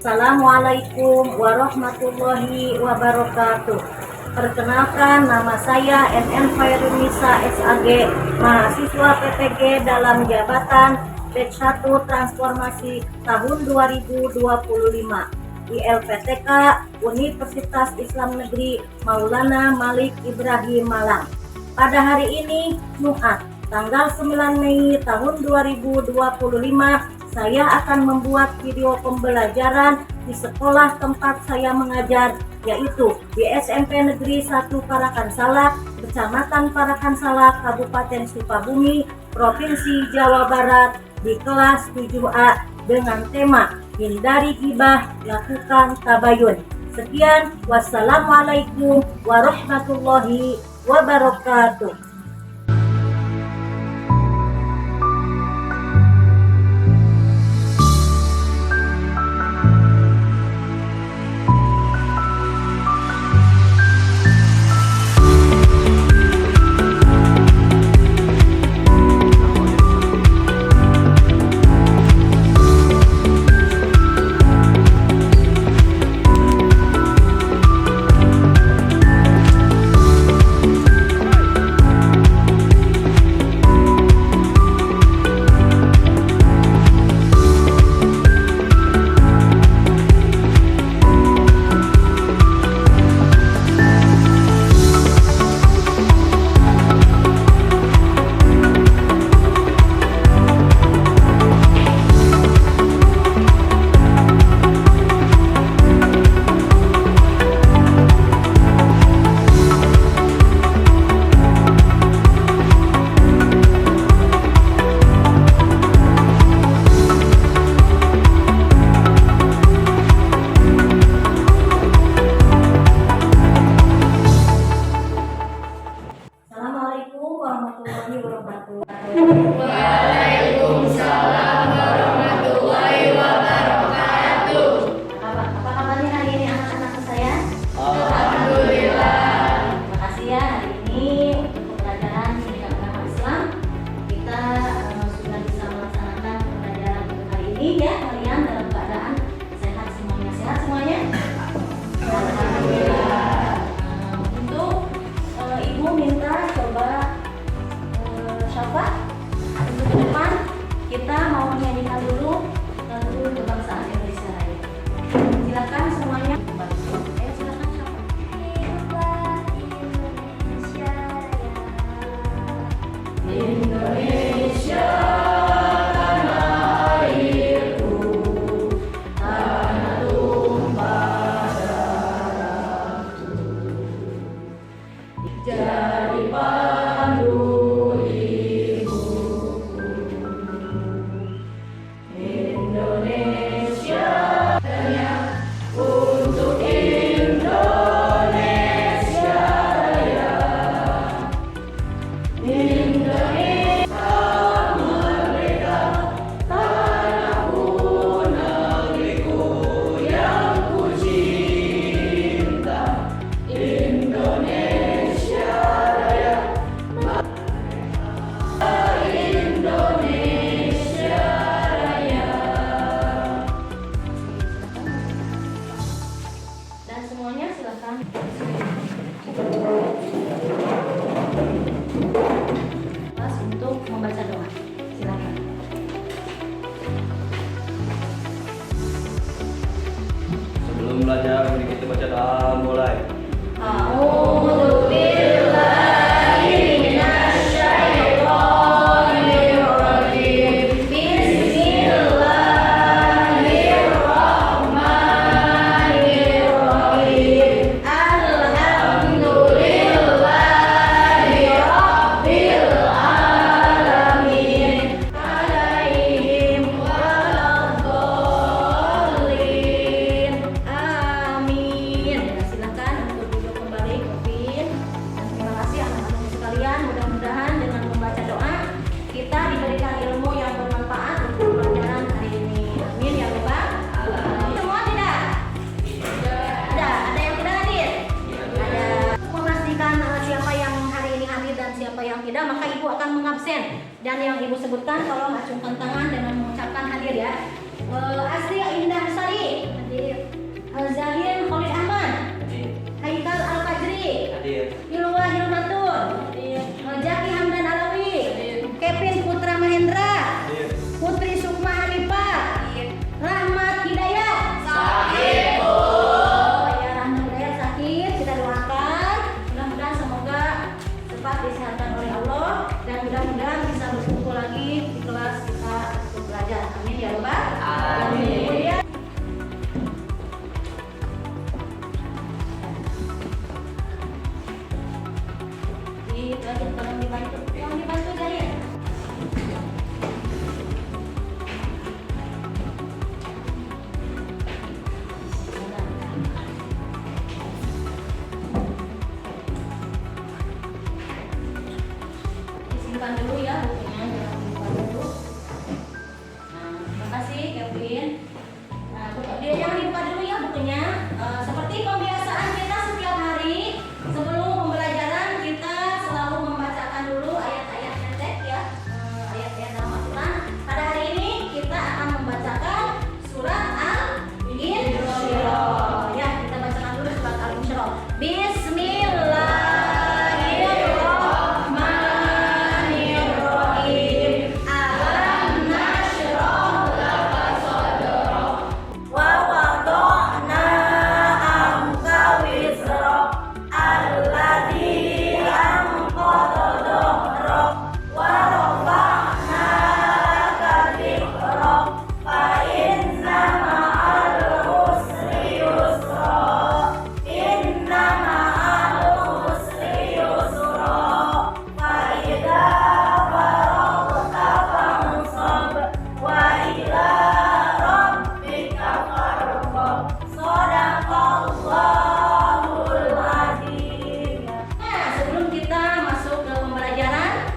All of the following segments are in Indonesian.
Assalamualaikum warahmatullahi wabarakatuh. Perkenalkan, nama saya NN Fairunisa SAG, mahasiswa PPG dalam jabatan Batch 1 Transformasi tahun 2025 di LPTK Universitas Islam Negeri Maulana Malik Ibrahim Malang. Pada hari ini, Jumat, tanggal 9 Mei tahun 2025, saya akan membuat video pembelajaran di sekolah tempat saya mengajar, yaitu di SMP Negeri 1 Parakan Salak, Kecamatan Parakan Salak, Kabupaten Sukabumi, Provinsi Jawa Barat, di kelas 7A dengan tema Hindari Gibah, Lakukan Tabayun. Sekian, wassalamualaikum warahmatullahi wabarakatuh. Assalamualaikum warahmatullahi wabarakatuh. Waalaikumsalam warahmatullahi wabarakatuh. Apa kabarnya hari ini anak-anak saya? Alhamdulillah. Terima kasih ya, hari ini untuk pembelajaran Pendidikan Agama Islam kita sudah bisa melaksanakan pembelajaran untuk hari ini ya. Kalian dalam keadaan sehat semuanya? Sehat semuanya? Alhamdulillah. Untuk Ibu minta coba Syafa untuk ke depan kita mau menyanyikan dulu lagu kebangsaan Indonesia Raya. Silakan semuanya. Ayo silakan Syafa. Indonesia tanah airku, tanah tumpah darahku, jadi pandu ibuku. Indonesia hanya untuk Indonesia Raya. Indonesia merdeka, tanahku negeriku yang ku cinta. Indonesia Raya, Indonesia Raya. Dan semuanya silakan. Pas untuk membaca doa. Silakan. Sebelum belajar, mari kita baca doa mulai. A'udzu billahi minasyaitonir rajim. Bismillahirrahmanirrahim. Alhamdulillahi rabbil alamin. Alaihim waladdallin. Amin. Ya, silakan untuk duduk kembali, Kevin. Dan terima kasih anak-anak sekalian. Mudah-mudahan dengan membaca doa kita diberikan ilmu yang bermanfaat untuk pelajaran hari ini. Amin ya Rabbal alamin. Semua tidak? Ada yang tidak hadir? Ada. Memastikan siapa yang hari ini hadir dan siapa yang tidak, maka ibu akan mengabsen. Dan yang ibu sebutkan tolong acungkan tangan dengan mengucapkan hadir ya. Asri Indah Sari hadir. kasih Kevin. Nah, dia jangan dibuka dulu ya bukunya. Seperti pembiasaan kita setiap hari sebelum pembelajaran kita selalu membacakan dulu ayat-ayat pendek ya, ayat-ayat dalam Al-Quran. Pada hari ini kita akan membacakan surat Al-Insyirah. Ya, kita bacakan dulu surat Al-Insyirah. Bismillahirrahmanirrahim. Alam nashrah laka sadrak wa wada'na anka wizrak alladzi anqadha dhahrak wa rafa'na laka dhikrak fa inna ma'al usri yusra inna ma'al usri yusra fa idza faragta fansab wa ila rabbika farghab. Shadaqallahul azim. Nah, sebelum kita masuk ke pembelajaran,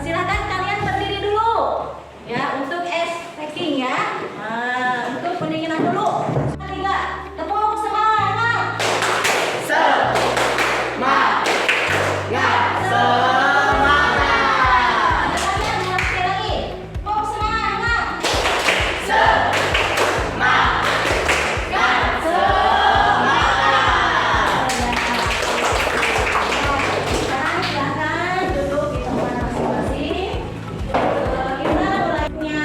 silakan kalian berdiri dulu ya untuk packing ya. Untuk pendinginan dulu. Tiga, tepuk semangat. Kalian sekali lagi. Tepuk semangat. Sekarang silakan duduk di tempat masing-masing. Kita mulainya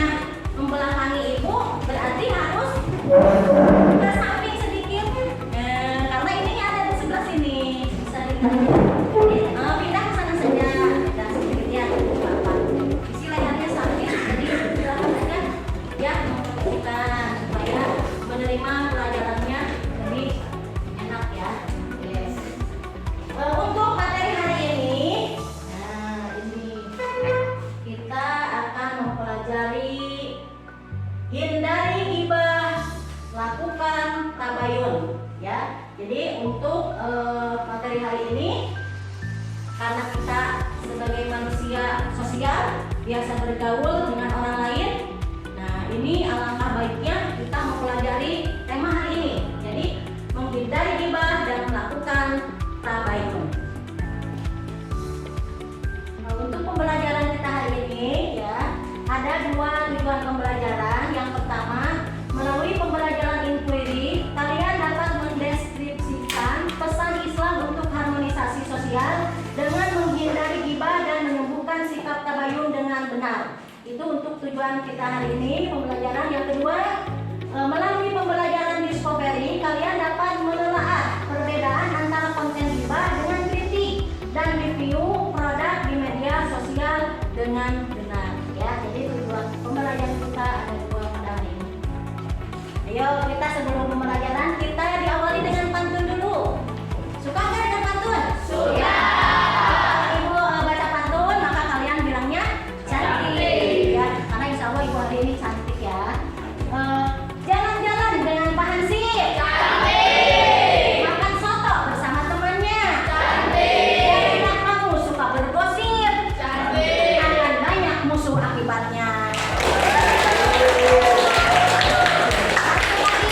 membelakangi ibu, berarti harus ke samping sedikit. Karena ini ada di sebelah sini. Bisa dilihat. Pindah ke sana saja. Pindah sedikit ya. Bapak. Isi layarnya samping. Jadi silakan aja ya memperhatikan supaya menerima pelajarannya lebih enak ya. Yes. Untuk materi hari ini, kita akan mempelajari hindari gibah, lakukan tabayun ya. Jadi untuk materi hari ini, karena kita sebagai manusia sosial biasa bergaul dengan orang lain, nah ini alangkah baiknya kita mempelajari tema hari ini. Jadi menghindari gibah dan melakukan tabayun. Untuk pembelajaran kita hari ini ya, ada dua tujuan pembelajaran. Yang pertama, melalui pembelajaran inquiry, kalian dapat mendeskripsikan pesan Islam untuk harmonisasi sosial dengan menghindari gibah dan menyembuhkan sikap tabayun dengan benar. Itu untuk tujuan kita hari ini pembelajaran. Yang kedua, melalui pembelajaran discovery, kalian dapat menelaah perbedaan antara konten gibah dengan kritik dan review produk di media sosial dengan benar ya. Jadi tujuan pembelajaran kita ada dua pada hari ini. Ayo kita sebelum pembelajaran kita diawali dengan pantun dulu. Suka nggak dengan pantun? Suka. Kalau ibu baca pantun maka kalian bilangnya cantik ya. Karena insya Allah ibu hari ini cantik ya. Jalan-jalan dengan Pak Hansip. Cantik. Makan soto bersama temannya. Cantik. Apakah kamu suka bergosip? Cantik. Akan banyak musuh akibatnya. Satu lagi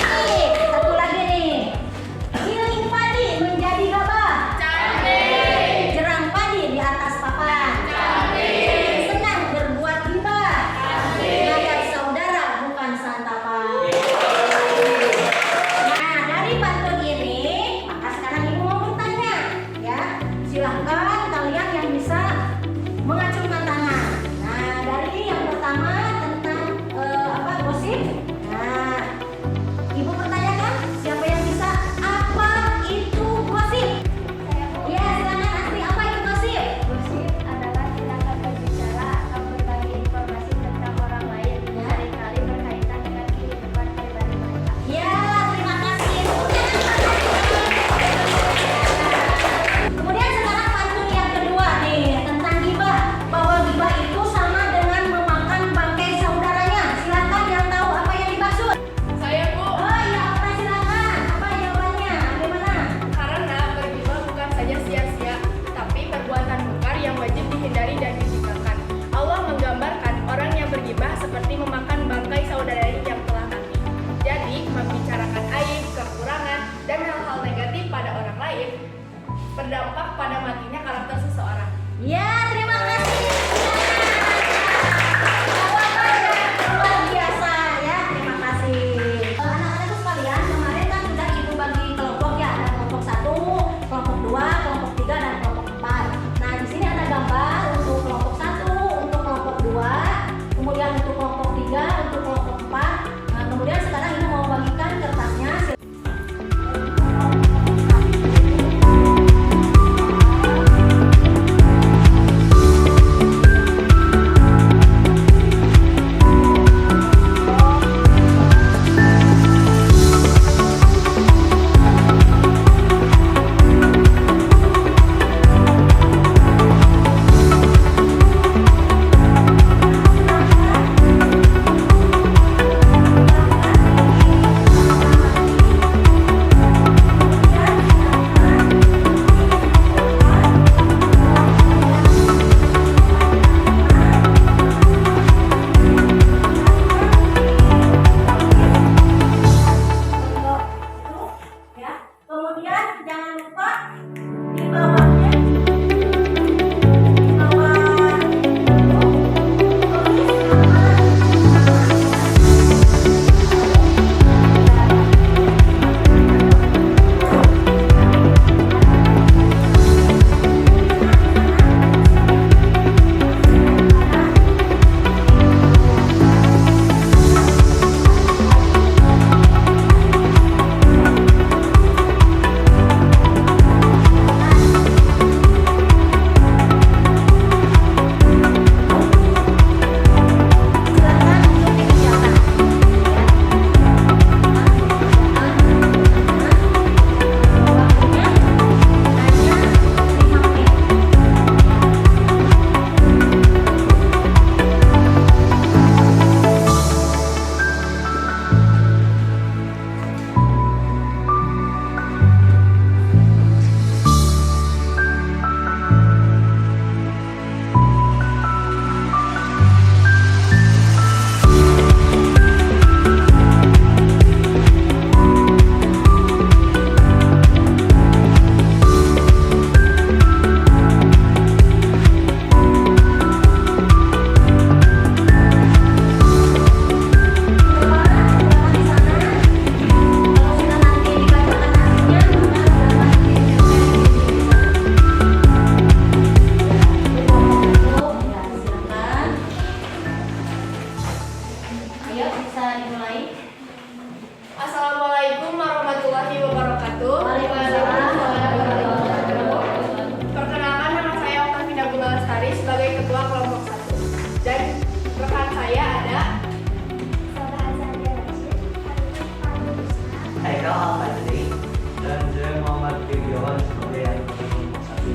Saya Ahmad Fadli. Dan saya Muhammad Firyawan sebagai anggota satu.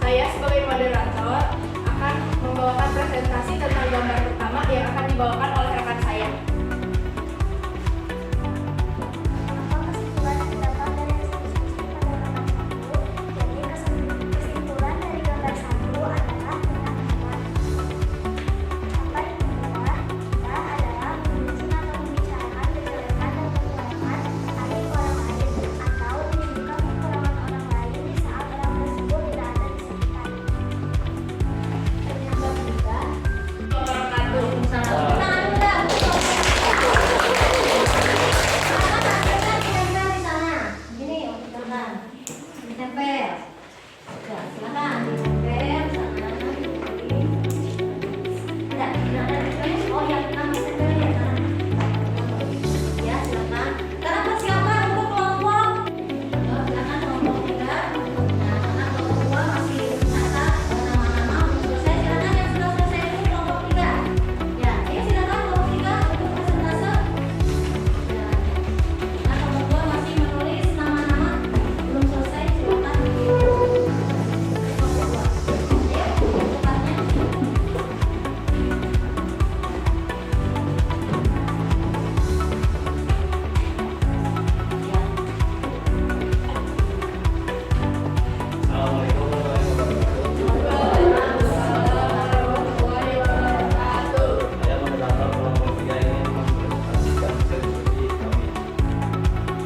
Saya sebagai moderator akan membawakan presentasi tentang gambar pertama yang akan dibawakan oleh rekan saya. Apa kesimpulan yang didapat dari hasil diskusi pada gambar satu? Jadi kesimpulan dari gambar satu adalah teman-teman. Apa yang kedua, kita adalah mengunci atau membicarakan kejelekan dan kekurangan aib orang lain atau menyebutkan kekurangan orang lain di saat orang tersebut tidak ada di sekitar. Dan yang ketiga, Assalamualaikum warahmatullahi wabarakatuh. Saya moderator kelompok 3 ini mempresentasikan hasil diskusi kami.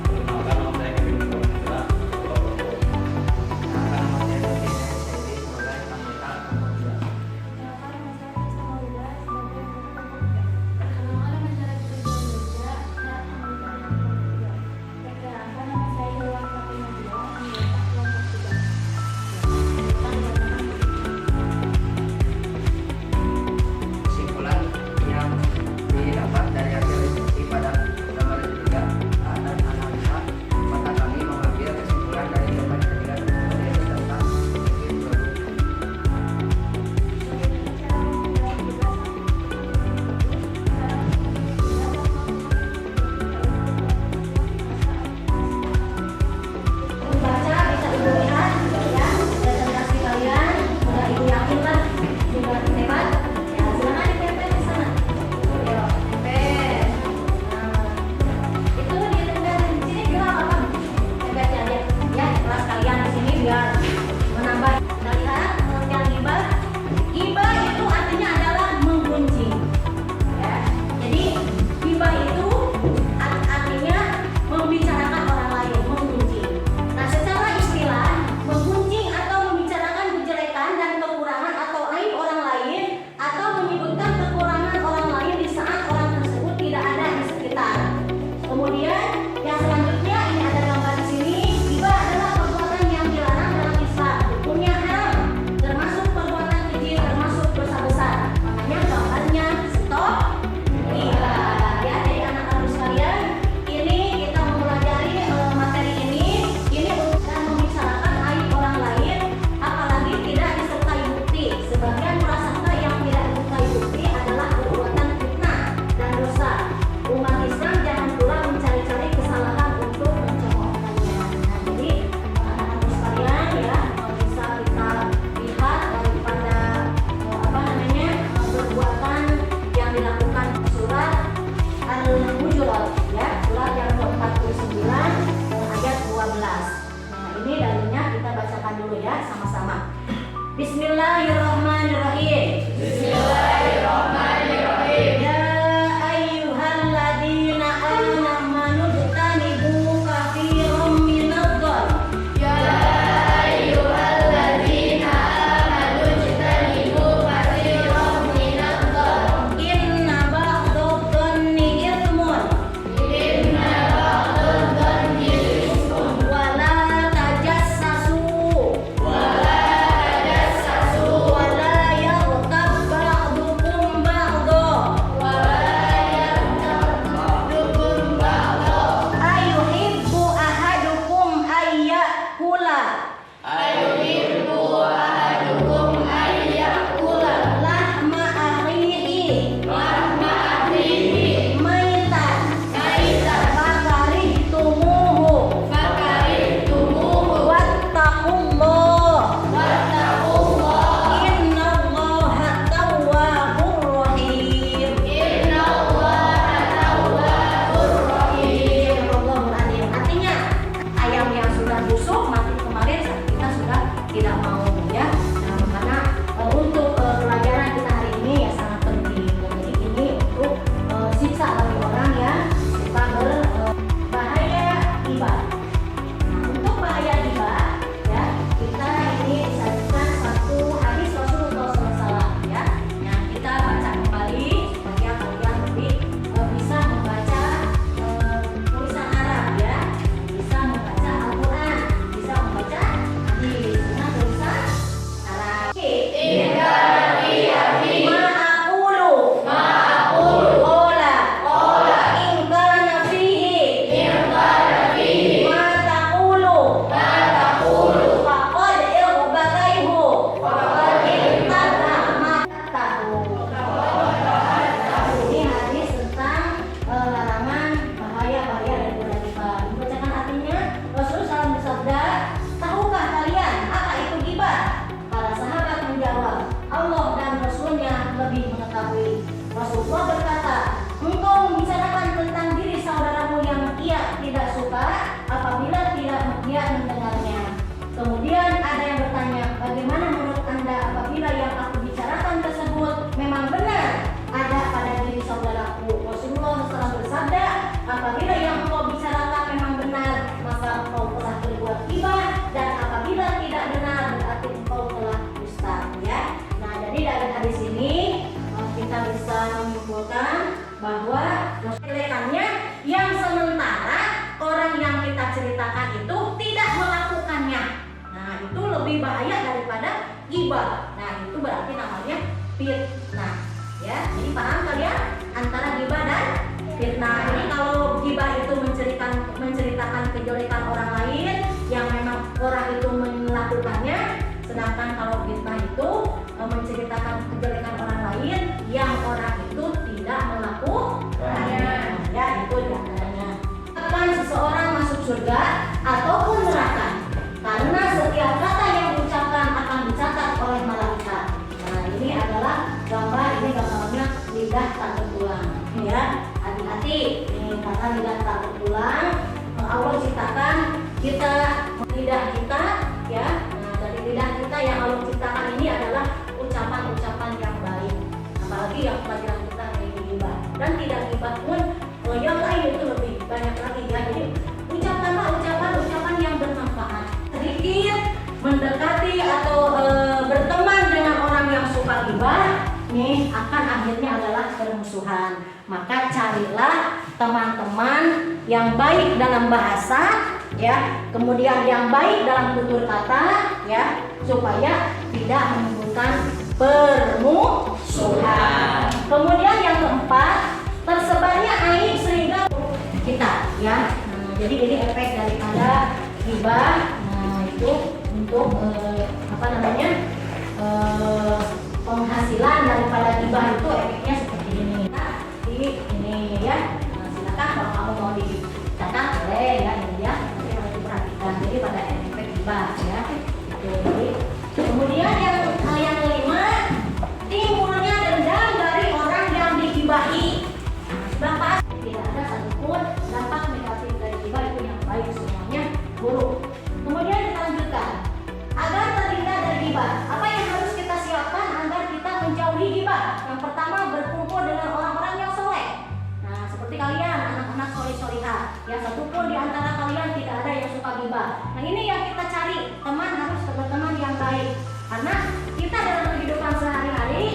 Perkenalkan, nama saya Kevin Purwamendra, Ketua Kelompok. Nama saya Dodi Saidi sebagai anggota kelompok 3. Kesimpulan yang didapat dari hasil diskusi pada gambar ketiga dan analisa, maka kami mengambil kesimpulan dari gambar ketiga tersebut yaitu tentang bikin produk. Membaca bisa ibu lihat ya presentasi kalian udah ibu yakin lah sudah hebat ya silakan ditempel di sana ya tempel itu ditempel di sini biar apa tempel aja ya kelas kalian di sini biar menambah kita lihat pengertian gibah gibah itu artinya adalah menggunjing ya jadi gibah itu artinya membicarakan orang lain menggunjing. Nah, secara istilah, menggunjing atau membicarakan kejelekan dan kekurangan atau aib orang lain atau menyebutkan kekurangan orang lain di saat orang tersebut tidak ada di sekitar. Kemudian, yang selanjutnya ini ada gambar di sini. Ghibah adalah perbuatan yang dilarang dalam Islam. Hukumnya haram, termasuk perbuatan keji, termasuk dosa besar. Makanya gambarnya stop ghibah. Ya, jadi anak-anak sekalian, ini kita mempelajari materi ini untuk membicarakan aib orang lain apalagi tidak disertai bukti. Sebagian prasangka yang tidak disertai bukti adalah perbuatan fitnah dan dosa. Umat Islam jangan pula mencari-cari lebih bahaya daripada ghibah. Nah, itu berarti namanya fitnah. Ya, jadi paham kalian antara ghibah dan fitnah. Ini kalau ghibah itu menceritakan kejelekan orang lain yang memang orang itu melakukannya, sedangkan kalau fitnah itu menceritakan kejelekan orang lain yang orang itu tidak melakukannya. Ya, itu diantaranya. Akan seseorang masuk surga ataupun neraka karena setiap kata yang diucapkan akan dicatat oleh malaikat. Nah, ini adalah gambar, ini gambarnya lidah tak bertulang. Ya, hati-hati. Ini karena lidah tak bertulang, Allah ciptakan kita, lidah kita, ya. Nah, dari lidah kita yang Allah ciptakan ini adalah ucapan-ucapan yang baik. Apalagi yang pelajaran kita ini ghibah. Dan tidak ghibah pun, yang lain itu lebih banyak lagi ya. Jadi ucapkanlah ucapan-ucapan yang bermanfaat. Sedikit mendekati atau berteman dengan orang yang suka ghibah, nih akan akhirnya adalah permusuhan. Maka carilah teman-teman yang baik dalam bahasa, ya, kemudian yang baik dalam tutur kata, ya, supaya tidak menimbulkan permusuhan. Kemudian yang keempat, tersebarnya aib sehingga kita, ya. Nah, jadi ini efek daripada ghibah. Nah, itu untuk penghasilan daripada ghibah itu efeknya seperti ini. Nah, ini ya. Nah, silakan kalau kamu mau dicatat boleh ya, ini ya. Nanti harus diperhatikan. Jadi pada efek ghibah ya. Jadi kemudian yang kelima, timbulnya dendam dari orang yang digibahi. Sudah pasti tidak ada satupun dampak negatif dari ghibah, itu yang baik, semuanya buruk. Kemudian kita lanjutkan, agar terhindar dari ghibah, apa yang harus kita siapkan agar kita menjauhi ghibah? Yang pertama, berkumpul dengan orang-orang yang soleh. Nah, seperti kalian, anak-anak soleh-solihah, ya, satupun di antara kalian tidak ada yang suka ghibah. Nah, ini yang kita cari, teman harus berteman yang baik, karena kita dalam kehidupan sehari-hari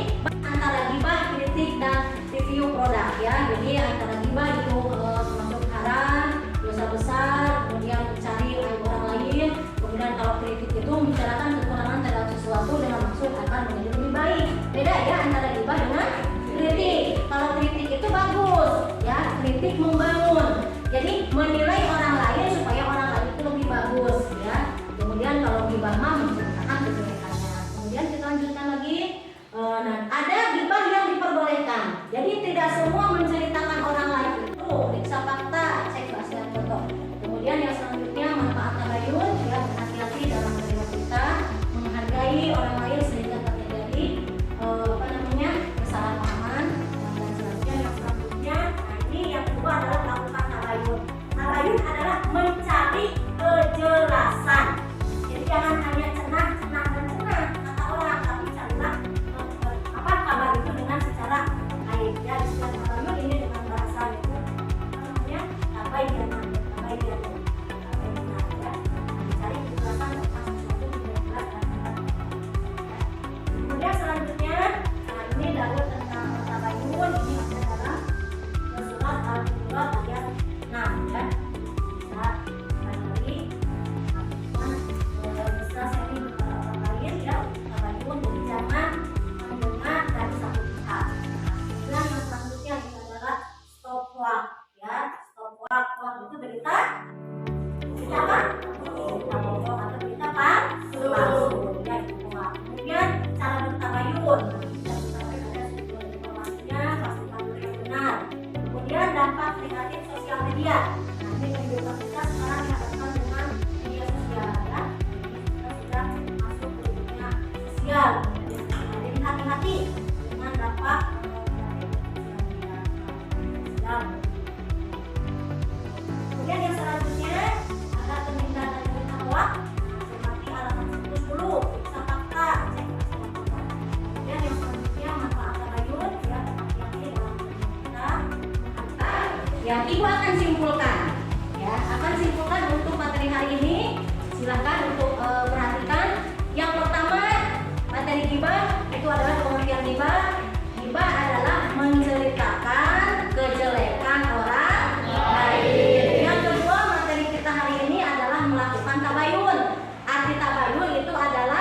antara ghibah, kritik, dan review produk, ya. Jadi antara ghibah itu termasuk haram, dosa besar, kemudian mencari aib orang lain. Kemudian kalau kritik itu membicarakan kekurangan terhadap sesuatu dengan maksud akan menjadi lebih baik. Beda ya antara ghibah dengan kritik. Kalau kritik itu bagus, ya, kritik membangun. Jadi menilai orang lain supaya orang lain itu lebih bagus, ya. Kemudian kalau ghibah mah menceritakan kejelekannya. Kemudian kita lanjutkan lagi. Nah, ada ghibah yang diperbolehkan. Jadi tidak semua menceritakan orang lain itu. Periksa fakta, cek bahasan foto. Kemudian yang selanjutnya manfaat tabayun, ya, berhati-hati dalam menerima berita, menghargai orang lain sehingga tak terjadi kesalahpahaman. Dan selanjutnya yang selanjutnya, nah ini yang kedua adalah melakukan tabayun. Tabayun adalah mencari kejelasan. Jadi jangan hanya cenah dan cenah kata orang, tapi carilah kabar itu dengan secara baik, ya. Istilah tabayun ini dengan bahasa itu namanya tabayun. Mencari kejelasan tentang sesuatu yang jelas dan benar. Kemudian selanjutnya, nah ini dalil tentang tabayun ini ada dalam surat Al-Hujurat ayat 6, ya. Bisa lagi bisa sharing kepada orang lain, ya. Tabayun, jadi jangan mendengar dari satu pihak. Dan yang selanjutnya ini adalah stop hoax, ya. Stop hoax itu berita apa? Berita bohong atau berita palsu, ya, itu hoax. Kemudian cara bertabayun, ada sumber informasinya, pastikan berita yang benar. Kemudian dampak negatif sosial media. Nah, ini kehidupan kita sekarang dihadapkan dengan media sosial, ya. Kita sudah masuk ke dunia sosial. Jadi hati-hati dengan dampak sosial. Kemudian yang selanjutnya, agar terhindar dari berita hoax, cermati halaman 10 dulu, periksa fakta, cek fakta. Kemudian yang selanjutnya, manfaat tabayun, ya, hati-hati dalam kita. Yang ibu akan simpulkan, ya, akan simpulkan untuk materi hari ini. Silakan untuk perhatikan. Yang pertama, materi ghibah itu adalah pengertian ghibah. Ghibah adalah menceritakan kejelekan orang lain. Yang kedua, materi kita hari ini adalah melakukan tabayun. Arti tabayun itu adalah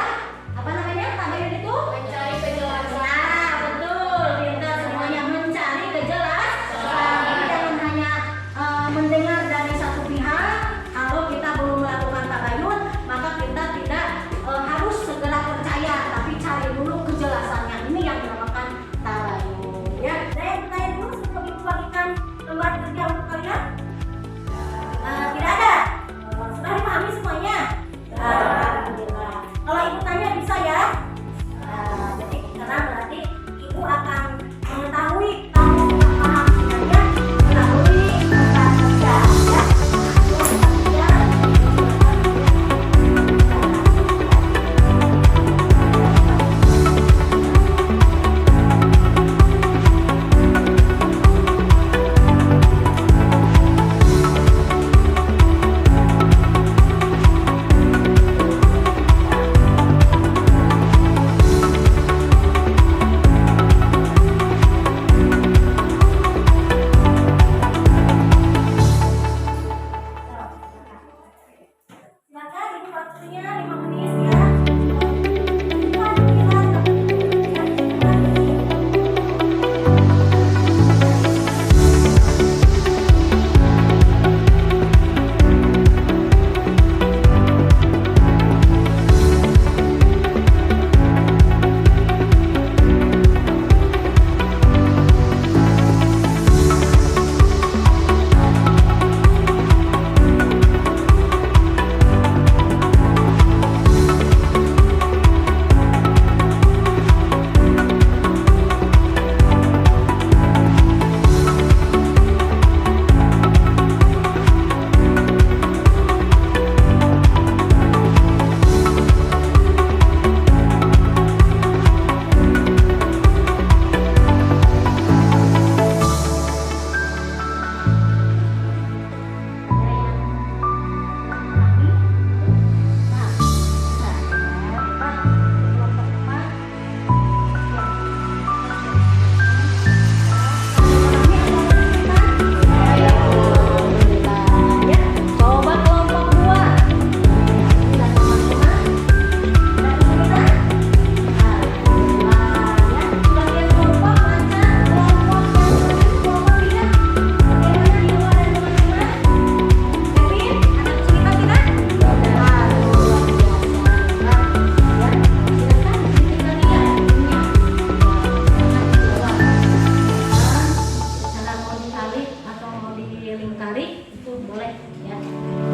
itu boleh ya.